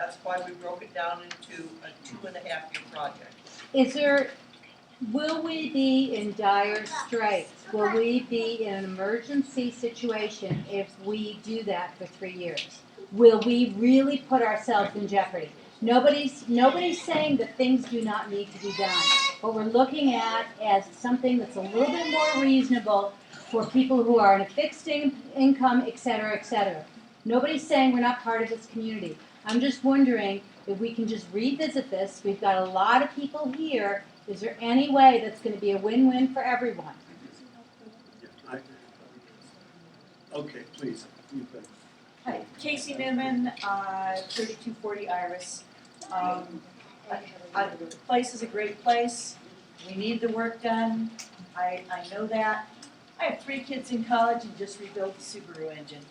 That's why we broke it down into a 2.5-year project. Will we be in dire straits? Will we be in an emergency situation if we do that for 3 years? Will we really put ourselves in jeopardy? Nobody's saying that things do not need to be done. What we're looking at as something that's a little bit more reasonable for people who are in a fixed income, et cetera, et cetera. Nobody's saying we're not part of this community. I'm just wondering if we can just revisit this. We've got a lot of people here. Is there any way that's going to be a win-win for everyone? Okay, please. Hi, Casey Newman, 3240 Iris. The place is a great place. We need the work done. I know that. I have 3 kids in college and just rebuilt the Subaru engine.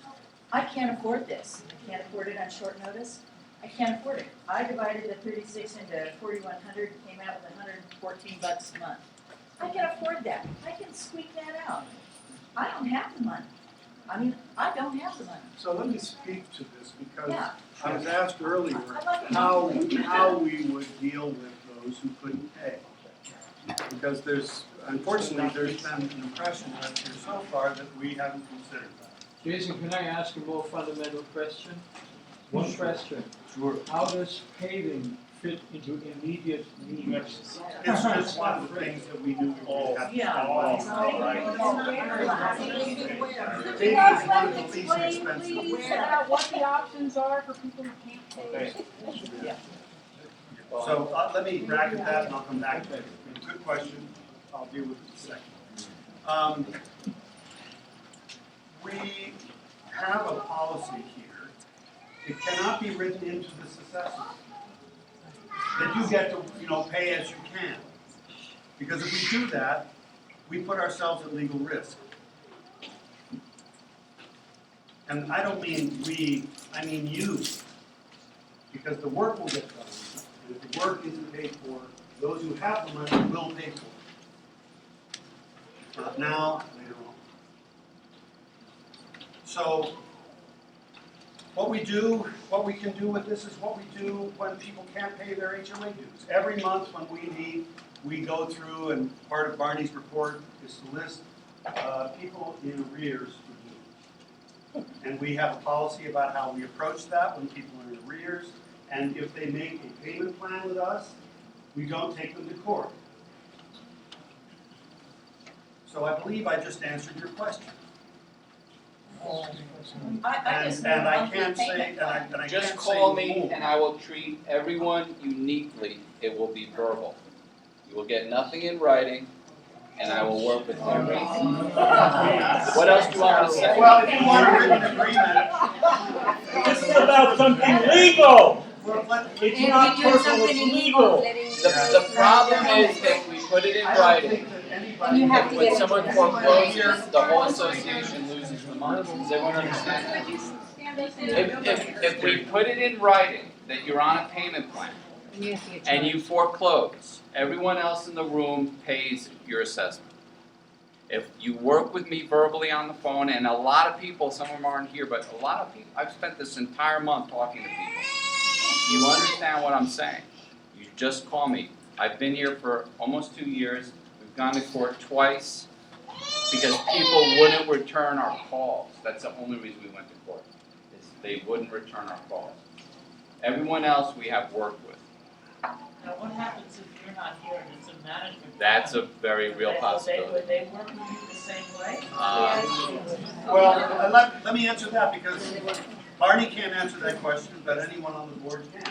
I can't afford this. I can't afford it on short notice. I can't afford it. I divided the 36 into 4,100 and came out with $114 a month. I can afford that. I can squeak that out. I don't have the money. I don't have the money. So let me speak to this because Yeah. I was asked earlier I'd like to how know. we would deal with those who couldn't pay. Because unfortunately, there's been an impression out here so far that we haven't considered that. Jason, can I ask a more fundamental question? One question. Sure. How does paving fit into immediate needs? It's just one of the things that we knew we would have to Yeah. Paving is one of the least expensive. Please, about what the options are for people who can't pay. So let me bracket that and I'll come back to it. Good question. I'll deal with it in a second. We have a policy here. It cannot be written into this assessment that you get to pay as you can. Because if we do that, we put ourselves at legal risk. And I don't mean we, I mean you. Because the work will get done. And if the work isn't paid for, those who have the money will pay for it. Not now, later on. So, what we can do with this is what we do when people can't pay their HOA dues. Every month when we meet, we go through, and part of Barney's report is to list people in arrears for dues. And we have a policy about how we approach that when people are in arrears. And if they make a payment plan with us, we don't take them to court. So I believe I just answered your question. And I can't say, and I Just can't call say me more. and I will treat everyone uniquely. It will be verbal. You will get nothing in writing, and I will work with everything. What else do you want me to say? Well, if you want a written agreement, This is about something legal. It's And not we do personal, something it's illegal. legal. The problem is if we put it in I don't writing, think that anybody. You have to when get someone it. forecloses, the whole association loses the money. Does everyone understand that? If we put it in writing that you're on a payment plan and you foreclose, everyone else in the room pays your assessment. If you work with me verbally on the phone, and a lot of people, some of them aren't here, but a lot of people, I've spent this entire month talking to people. You understand what I'm saying? You just call me. I've been here for almost 2 years. We've gone to court twice because people wouldn't return our calls. That's the only reason we went to court, is they wouldn't return our calls. Everyone else we have worked with. Now, what happens if you're not here and it's a management? That's a very real possibility. Would they work with you the same way? Well, let me answer that because Barney can't answer that question, but anyone on the board can.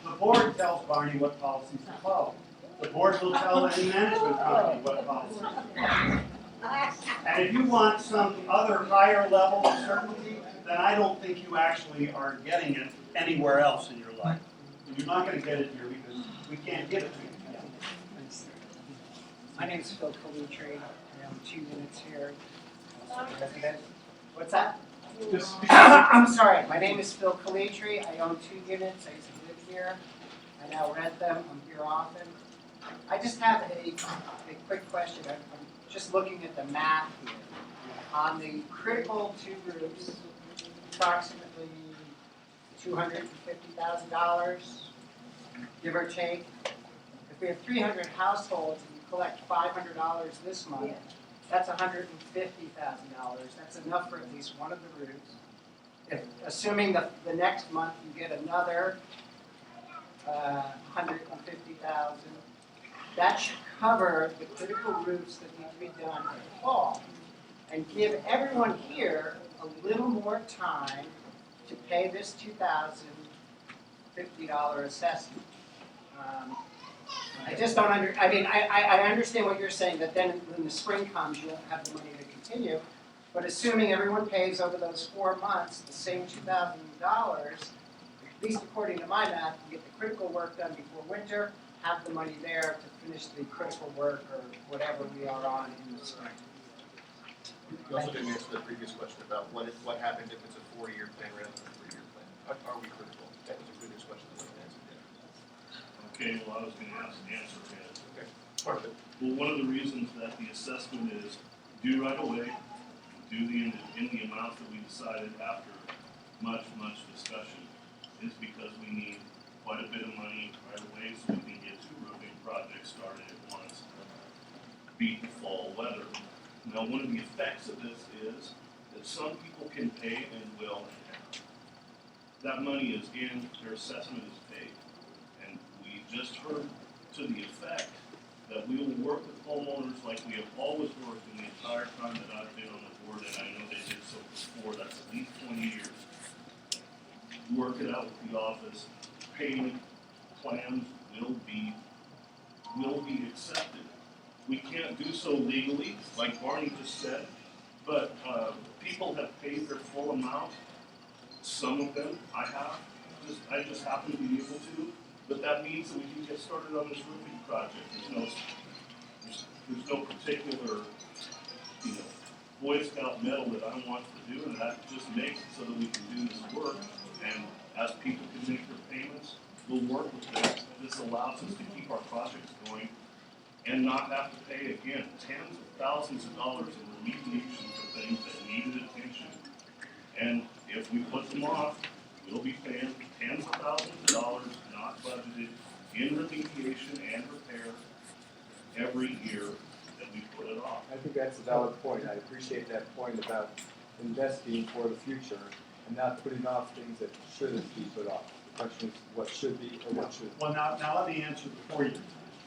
The board tells Barney what policies to follow. The board will tell any management company what policies to follow. And if you want some other higher level of certainty, then I don't think you actually are getting it anywhere else in your life. You're not going to get it here because we can't give it to you. My name is Phil Calitri. I own 2 units here. What's that? I'm sorry. My name is Phil Calitri. I own 2 units. I used to live here. I now rent them. I'm here often. I just have a quick question. I'm just looking at the math here. On the critical 2 groups, approximately $250,000, give or take. If we have 300 households and you collect $500 this month, that's $150,000. That's enough for at least one of the roofs. If, assuming the next month you get another $150,000, that should cover the critical roofs that need to be done in the fall and give everyone here a little more time to pay this $2,050 assessment. I just don't I understand what you're saying, that then when the spring comes, you won't have the money to continue. But assuming everyone pays over those 4 months the same $2,000, at least according to my math, you get the critical work done before winter, have the money there to finish the critical work or whatever we are on in the spring. You also didn't answer the previous question about what happens if it's a 4-year plan rather than a 3-year plan. Are we critical? That was a previous question that wasn't answered yet. Okay, well, I was gonna answer that. Okay, part of it. Well, one of the reasons that the assessment is due right away, due in the amount that we decided after much discussion, is because we need quite a bit of money right away so we can get 2 roofing projects started at once, beat the fall weather. Now, one of the effects of this is that some people can pay and will. That money is in, their assessment is paid. And we just heard to the effect that we will work with homeowners like we have always worked in the entire time that I've been on the board, and I know they did so before, that's at least 20 years. Work it out with the office, payment plans will be accepted. We can't do so legally, like Barney just said, but people have paid their full amount. Some of them I just happen to be able to, but that means that we can get started on this roofing project. There's no particular, Boy Scout medal that I want to do, and that just makes it so that we can do this work. And as people can make their payments, we'll work with this. This allows us to keep our projects going and not have to pay, again, tens of thousands of dollars in remediation for things that needed attention. And if we put them off, we'll be paying tens of thousands of dollars not budgeted in remediation and repair every year that we put it off. I think that's a valid point. I appreciate that point about investing for the future and not putting off things that shouldn't be put off. The question is what should be or what shouldn't. Well, now let me answer the 4-year plan,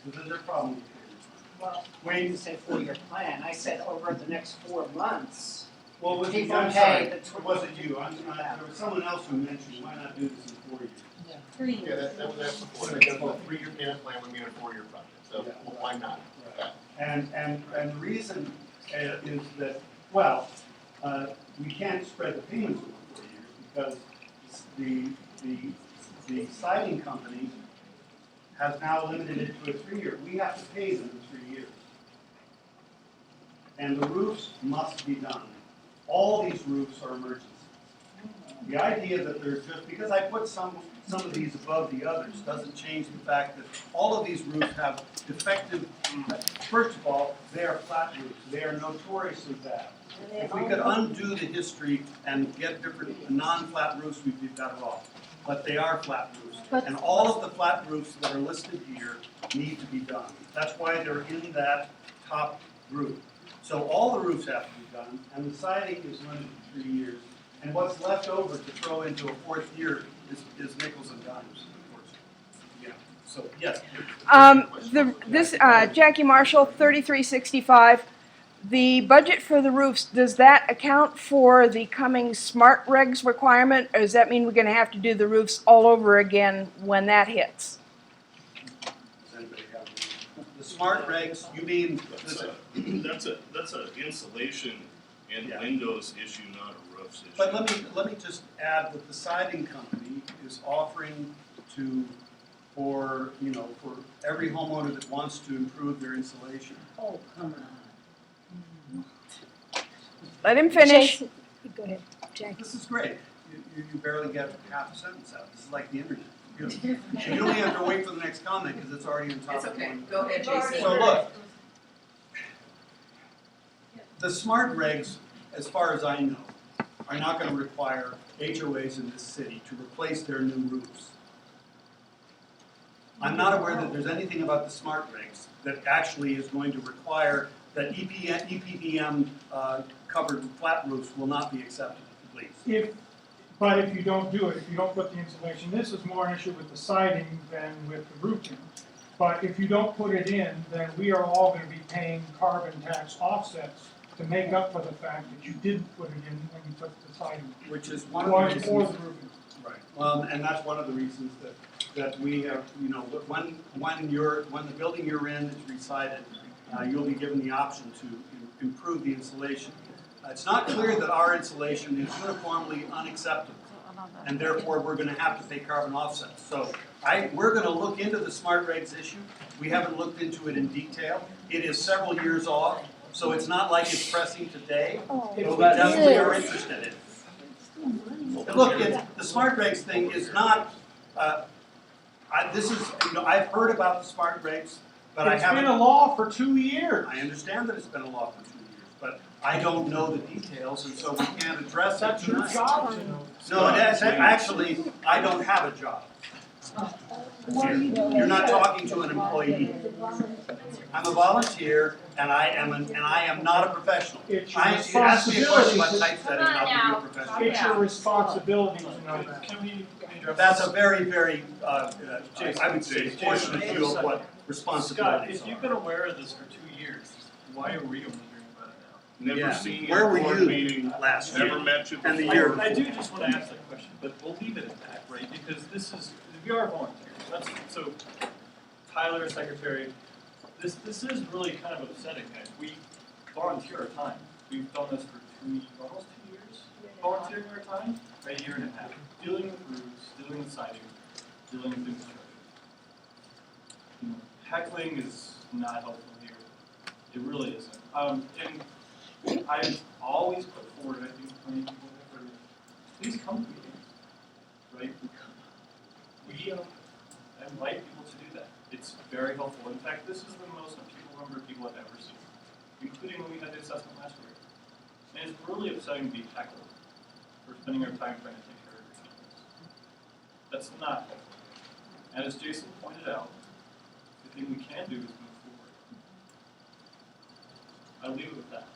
because there's a problem. Well, I didn't say 4-year plan, I said over the next 4 months. Well, was People I'm pay sorry, the it wasn't you, there was someone else who mentioned, why not do this in 4 years? 3 Yeah, years. that was asked before. A 3-year payment plan would mean a 4-year project, so why not? And the reason is that, we can't spread the payments over 4 years because the siding company has now limited it to a 3-year. We have to pay them in 3 years. And the roofs must be done. All these roofs are emergency. The idea that there's just, because I put some of these above the others, doesn't change the fact that all of these roofs have defective, first of all, they are flat roofs. They are notoriously bad. If we could undo the history and get different non-flat roofs, we'd be better off. But they are flat roofs. And all of the flat roofs that are listed here need to be done. That's why they're in that top group. So all the roofs have to be done, and the siding is limited to 3 years. And what's left over to throw into a 4th year is nickels and dimes, unfortunately. Yeah. So yes. Jackie Marshall, 3365. The budget for the roofs, does that account for the coming smart regs requirement, or does that mean we're going to have to do the roofs all over again when that hits? Does anybody have the smart regs? You mean That's a insulation and windows issue, not a roofs issue. But let me just add that the siding company is offering for every homeowner that wants to improve their insulation. Oh, come on. Let him finish. Go ahead, Jackie. This is great. You barely get half a sentence out. This is like the internet. You only have to wait for the next comment because it's already on top It's of okay, one. go ahead, Jason. So look, the smart regs, as far as I know, are not gonna require HOAs in this city to replace their new roofs. I'm not aware that there's anything about the smart regs that actually is going to require that EPDM covered flat roofs will not be accepted, please. But if you don't do it, if you don't put the insulation, this is more an issue with the siding than with the roofing. But if you don't put it in, then we are all going to be paying carbon tax offsets to make up for the fact that you didn't put it in when you put the siding. Which is one of the reasons. Or the roofing. Right. And that's one of the reasons that we have, you know, when the building you're in is re-sided, you'll be given the option to improve the insulation. It's not clear that our insulation is uniformly unacceptable, and therefore we're going to have to pay carbon offsets. So we're going to look into the smart regs issue. We haven't looked into it in detail. It is several years off, so it's not like it's pressing today, but we definitely are interested in it. And look, the smart regs thing is not. I've heard about the smart regs, but I haven't. It's been a law for 2 years. I understand that it's been a law for 2 years, but I don't know the details, and so we can't address it That's your tonight. job to know. No, actually, I don't have a job. You're not talking to an employee. I'm a volunteer, and I am not a professional. It's your You asked me a question about responsibility. typesetting, I'll be a professional. It's your responsibility to know that. Can we address That's this? a very, very, I would say, fortunate view of what Scott, responsibilities if are. you've been aware of this for 2 years, why are we only hearing about it now? Never Yeah. seen Where a were board you meeting, last year? never met you And the before. year I do just want to ask that question, but we'll leave it at that, right? Because we are volunteers. So Tyler, secretary, this is really kind of upsetting, guys. We volunteer our time. We've done this for almost 2 years, volunteering our time, right, a year and a half, dealing with roofs, dealing with siding, dealing with infrastructure. You know, heckling is not helpful here. It really isn't. And I've always put forward, I think many people have heard, please come to meetings, right? We invite people to do that. It's very helpful. In fact, this is the most number of people I've ever seen, including when we had the assessment last year. And it's really upsetting to be heckled for spending our time trying to take care of your campus. That's not helpful. And as Jason pointed out, the thing we can do is move forward. I'll leave it with that.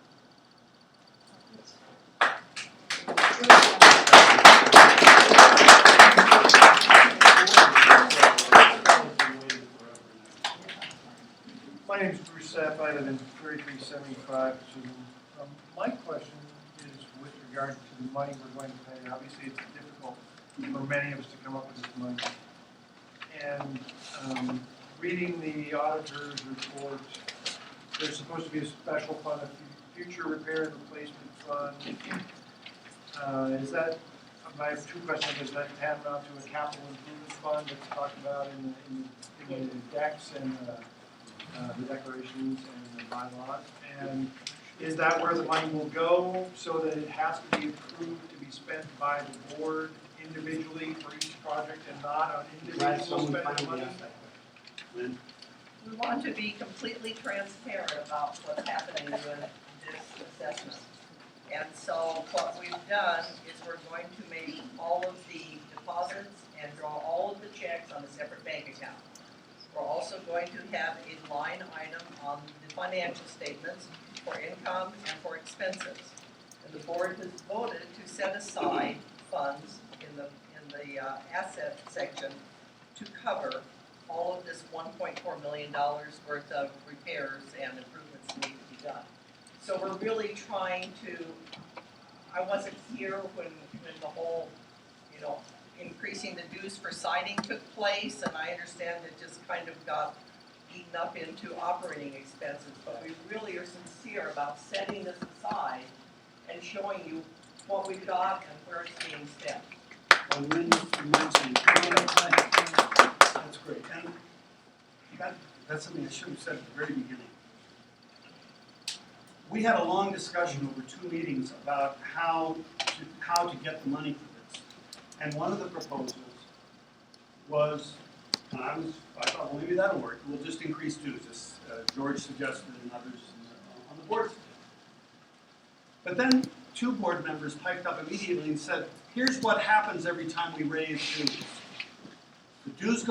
My name is Bruce Sapp. I live in 3375. So, my question is with regard to the money we're going to pay. Obviously, it's difficult for many of us to come up with this money. And reading the auditor's report, there's supposed to be a special fund, a future repair and replacement fund. Is that? I have two questions. Is that tantamount to a capital improvement fund that's talked about in the decks and the declarations and the bylaws? And is that where the money will go so that it has to be approved to be spent by the board individually for each project and not on individual spending money? We want to be completely transparent about what's happening with this assessment. And so what we've done is we're going to make all of the deposits and draw all of the checks on a separate bank account. We're also going to have a line item on the financial statements for income and for expenses. And the board has voted to set aside funds in the asset section to cover all of this $1.4 million worth of repairs and improvements that need to be done. So we're really trying to, I wasn't here when the whole, increasing the dues for siding took place, and I understand it just kind of got eaten up into operating expenses, but we really are sincere about setting this aside and showing you what we've got and where it's being spent. That's great. And that's something I should have said at the very beginning. We had a long discussion over 2 meetings about how to get the money for this. And one of the proposals was, and I thought, well, maybe that'll work. We'll just increase dues, as George suggested and others on the board suggested. But then two board members piped up immediately and said, here's what happens every time we raise dues. The dues go